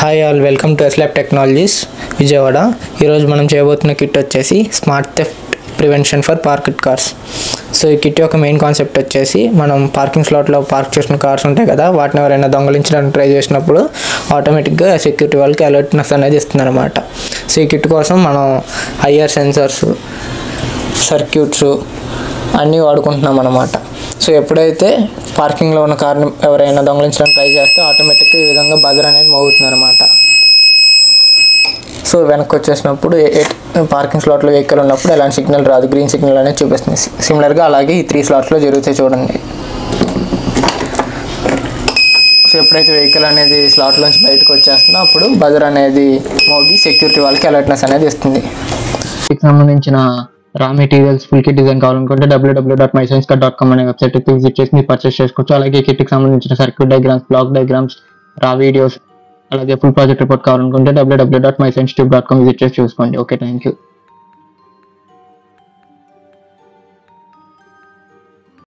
Hi all, welcome to ఎస్లాబ్ technologies Vijayawada. ఈరోజు మనం చేయబోతున్న కిట్ వచ్చేసి smart theft prevention for parked cars. So ఈ కిట్ యొక్క మెయిన్ కాన్సెప్ట్ వచ్చేసి, మనం పార్కింగ్ స్లాట్లో పార్క్ చేసిన కార్స్ ఉంటాయి కదా, వాటిని ఎవరైనా దొంగలించడానికి ట్రై చేసినప్పుడు ఆటోమేటిక్గా సెక్యూరిటీ వాళ్ళకి అలర్ట్నెస్ అనేది ఇస్తుంది అనమాట. సో ఈ కిట్ కోసం మనం ఐఆర్ సెన్సర్స్, సర్క్యూట్స్ అన్నీ వాడుకుంటున్నాం అనమాట. సో ఎప్పుడైతే పార్కింగ్లో ఉన్న కార్ని ఎవరైనా దొంగలించడానికి ట్రై చేస్తే ఆటోమేటిక్గా ఈ విధంగా బజర్ అనేది మోగుతుంది అనమాట. సో వెనక్కి వచ్చేసినప్పుడు పార్కింగ్ స్లాట్లో వెహికల్ ఉన్నప్పుడు ఎలాంటి సిగ్నల్ రాదు, గ్రీన్ సిగ్నల్ అనేది చూపిస్తుంది. సిమిలర్గా అలాగే ఈ 3 స్లాట్స్లో జరుగుతాయి చూడండి. సో ఎప్పుడైతే వెహికల్ అనేది స్లాట్లోంచి బయటకు వచ్చేస్తుందో అప్పుడు బజర్ అనేది మోగి సెక్యూరిటీ వాళ్ళకి అలర్ట్నెస్ అనేది ఇస్తుంది. దీనికి సంబంధించిన రా మెటీరియల్స్, ఫుల్ కిట్ డిజైన్ కావాలనుకుంటే www.mysciencecut.com అనే వెబ్సైట్ విజిట్ చేసి మీరు పర్చేస్ చేసుకోవచ్చు. అలాగే కిట్కి సంబంధించిన సర్క్యూట్ డయాగ్రామ్స్, బ్లాక్ డయాగ్రామ్స్, రా వీడియోస్, అలాగే ఫుల్ ప్రాజెక్ట్ రిపోర్ట్ కావాలనుకుంటే www.mysciencetube.com విజిట్ చేసి చూసుకోండి. Okay, thank you.